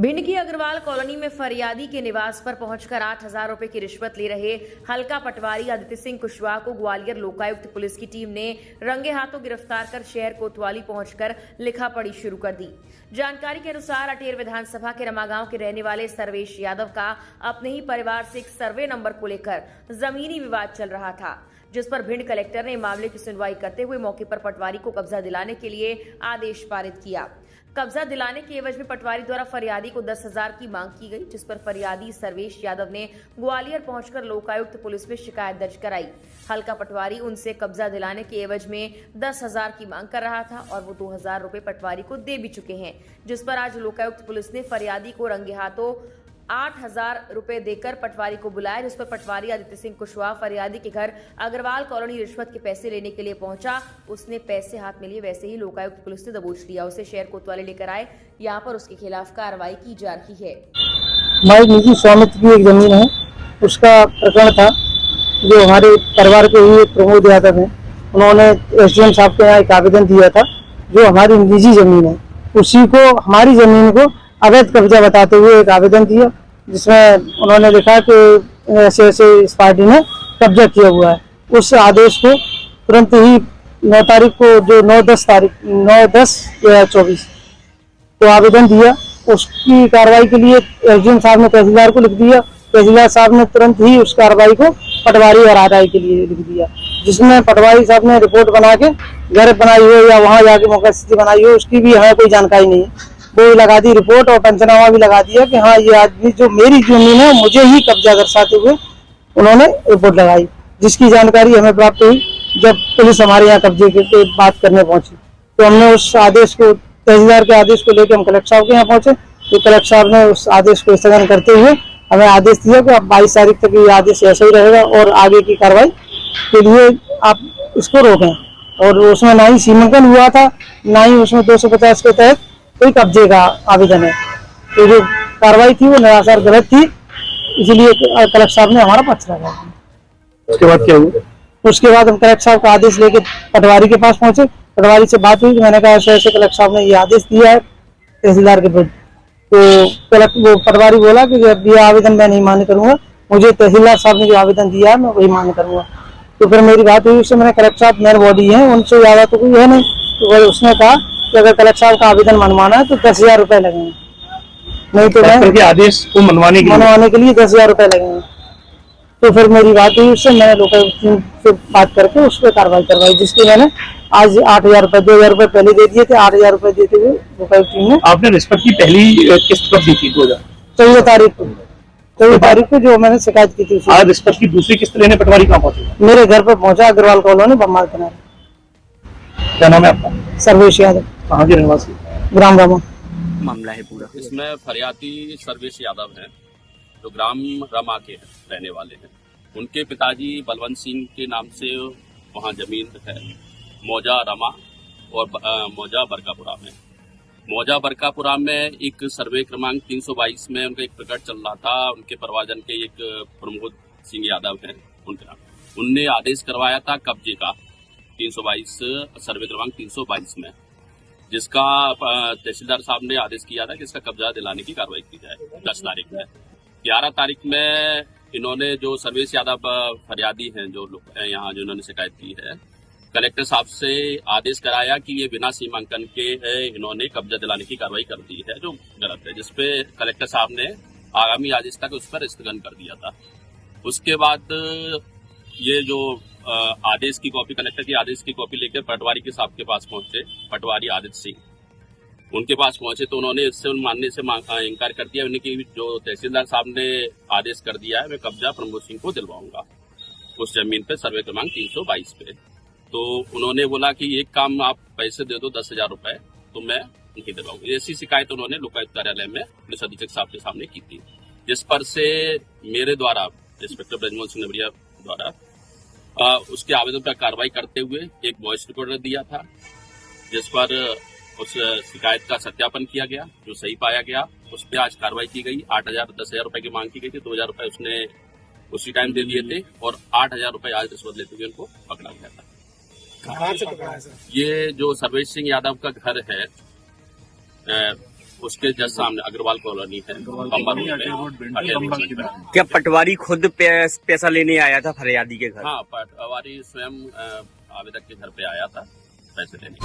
भिंड की अग्रवाल कॉलोनी में फरियादी के निवास पर पहुंचकर 8,000 रुपए की रिश्वत ले रहे हल्का पटवारी आदित्य सिंह कुशवाहा को ग्वालियर लोकायुक्त पुलिस की टीम ने रंगे हाथों गिरफ्तार कर शहर कोतवाली पहुंचकर लिखा पढ़ी शुरू कर दी। जानकारी के अनुसार अटेर विधानसभा के रमा गांव के रहने वाले सर्वेश यादव का अपने ही परिवार से एक सर्वे नंबर को लेकर जमीनी विवाद चल रहा था, जिस पर भिंड कलेक्टर ने मामले की सुनवाई करते हुए मौके पर पटवारी को कब्जा दिलाने के लिए आदेश पारित किया। कब्जा दिलाने के एवज में पटवारी द्वारा फरियादी को 10,000 की मांग की गई, जिस पर फरियादी सर्वेश यादव ने ग्वालियर पहुंचकर लोकायुक्त पुलिस में शिकायत दर्ज कराई। हल्का पटवारी उनसे कब्जा दिलाने के एवज में 10,000 की मांग कर रहा था और वो 2,000 रुपए पटवारी को दे भी चुके हैं, जिस पर आज लोकायुक्त पुलिस ने फरियादी को रंगे हाथों 8,000 रुपए देकर पटवारी को बुलाया, जिस पर पटवारी आदित्य सिंह कुशवाहा फरियादी के घर अग्रवाल कॉलोनी रिश्वत के पैसे लेने के लिए पहुंचा। उसने पैसे हाथ में लिए, वैसे ही लोकायुक्त पुलिस ने दबोच लिया। उसे शहर कोतवाली लेकर आए, यहां पर उसके खिलाफ कार्रवाई की जा रही है। हमारी निजी स्वामित्व की एक जमीन है, उसका प्रकरण था जो हमारे परिवार के ही प्रमोद यादव है, उन्होंने एसडीएम साहब के यहाँ एक आवेदन दिया था जो हमारी निजी जमीन है, उसी को हमारी जमीन को अवैध कब्जा बताते हुए एक आवेदन दिया, जिसमें उन्होंने लिखा कि ऐसे ऐसे इस पार्टी ने कब्जा किया हुआ है। उस आदेश को तुरंत ही 9 तारीख को जो 9/10/2024 तो आवेदन दिया, उसकी कार्रवाई के लिए एसडीएम साहब ने तहसीलदार को लिख दिया। तहसीलदार साहब ने तुरंत ही उस कार्रवाई को पटवारी और आरआई के लिए लिख दिया, जिसमें पटवारी साहब ने रिपोर्ट बना के घर बनाई हो या वहां जाके मौका स्थिति बनाई हो, उसकी भी हमें कोई जानकारी नहीं है। वो लगा दी रिपोर्ट और पंचनामा भी लगा दिया कि हाँ ये आदमी जो मेरी जमीन है मुझे ही कब्जा दर्शाते हुए उन्होंने रिपोर्ट लगाई, जिसकी जानकारी हमें प्राप्त हुई जब पुलिस हमारे यहाँ कब्जे की बात करने पहुंची। तो हमने उस आदेश को, तहसीलदार के आदेश को लेकर हम कलेक्टर साहब के यहाँ पहुंचे, तो कलेक्टर साहब ने उस आदेश को स्थगन करते हुए हमें आदेश दिया कि अब 22 तारीख तक ये आदेश ऐसा ही रहेगा और आगे की कार्रवाई के लिए आप इसको रोकें। और उसमें ना ही सीमांकन हुआ था, ना ही उसमें 250 के तहत कोई कब्जे का आवेदन है। तो जो कार्रवाई थी वो निराधार गलत थी, इसलिए कलेक्टर साहब ने हमारा पक्ष रखा। उसके बाद क्या हुआ? उसके बाद हम कलेक्टर साहब का आदेश लेके पटवारी के पास पहुंचे। पटवारी से बात हुई, मैंने कहा ऐसे ऐसे कलेक्टर साहब ने ये आदेश दिया है तहसीलदार के विरुद्ध। तो वो पटवारी बोला कि ये आवेदन मैं नहीं मान्य करूंगा, मुझे तहसीलदार साहब ने जो आवेदन दिया है मैं वही मान्य करूंगा। तो फिर मेरी बात हुई, उससे मैंने कलेक्टर साहब मेन बॉडी है, उनसे ज्यादा तो कोई है नहीं। तो उसने कहा कि अगर कलेक्टर साहब का आवेदन मनवाना है तो 10,000 रुपए लगेंगे, नहीं तो मैं आदेश को मनवाने के लिए 10,000 रुपए लगेंगे। तो फिर मेरी बात हुई उससे, मैंने लोकायुक्त से बात करके उस पर कार्रवाई करवाई, जिसकी मैंने आज 8,000 रुपए 2,000 रुपए पहले दे दिए थे, 8,000 रुपए देते हुए लोकायुक्त टीम ने। आपने रिश्वत की पहली किस्त कब दी थी? 14 तारीख को जो मैंने शिकायत की थी। आज रिश्वत की दूसरी किस्त लेने पटवारी कहाँ पहुंचे? मेरे घर पर पहुंचा, अग्रवाल कॉलोनी बम्माल किनारे। क्या नाम है आपका? सर्वेश यादव। कहाँ के रहवासी? ग्राम रमा। मामला है पूरा। इसमें फरियादी सर्वेश यादव हैं, जो ग्राम रमा के रहने वाले हैं। उनके पिताजी बलवंत सिंह के नाम से वहाँ जमीन है, मौजा रमा और मौजा बरकापुरा में। मौजा बरकापुरा में एक सर्वे क्रमांक 322 में उनका एक प्रकट चल रहा था। उनके परिवारजन के एक प्रमोद सिंह यादव हैं, उनने आदेश करवाया था कब्जे का 322 सर्वे क्रमांक 322 में, जिसका तहसीलदार साहब ने आदेश किया था कि इसका कब्जा दिलाने की कार्रवाई की जाए 10 तारीख में। 11 तारीख में इन्होंने जो सर्वेश यादव फरियादी हैं, जो लोग यहाँ जिन्होंने शिकायत की है, कलेक्टर साहब से आदेश कराया कि ये बिना सीमांकन के इन्होंने कब्जा दिलाने की कार्रवाई कर दी है, जो गलत है, जिसपे कलेक्टर साहब ने आगामी आदेश तक उस पर स्थगन कर दिया था। उसके बाद ये जो आदेश की कॉपी, कलेक्टर की आदेश की कॉपी लेकर पटवारी के साहब के पास पहुंचे, पटवारी आदित्य सिंह उनके पास पहुंचे, तो उन्होंने इससे मानने से इंकार कर दिया। उन्हें कि जो तहसीलदार साहब ने आदेश कर दिया है, मैं कब्जा प्रमोद सिंह को दिलवाऊंगा उस जमीन पे, सर्वे क्रमांक 322 पे। तो उन्होंने बोला कि एक काम, आप पैसे दे दो 10,000 रुपए, तो मैं नहीं दिलवाऊंगा। ऐसी शिकायत उन्होंने लोकायुक्त कार्यालय में पुलिस अधीक्षक साहब के सामने की थी, जिस पर से मेरे द्वारा, इंस्पेक्टर ब्रजमोहन सिंह नवरिया द्वारा उसके आवेदन पर कार्रवाई करते हुए एक वॉइस रिकॉर्डर दिया था, जिस पर उस शिकायत का सत्यापन किया गया, जो सही पाया गया। उस पर आज कार्रवाई की गई। 8,000 10,000 रुपए की मांग की गई थी, 2,000 रुपए उसने उसी टाइम दे दिए थे और 8,000 रुपए आज रिश्वत लेते हुए उनको पकड़ा गया था। कहाँ से पकड़ा है सर? ये जो सर्वेश सिंह यादव का घर है उसके जस्ट सामने अग्रवाल कॉलोनी है, बम्बर रोड पे, अटेल रोड पे। क्या पटवारी खुद पैसा लेने आया था फरियादी के घर? हाँ, पटवारी स्वयं आवेदक के घर पे आया था पैसे लेने।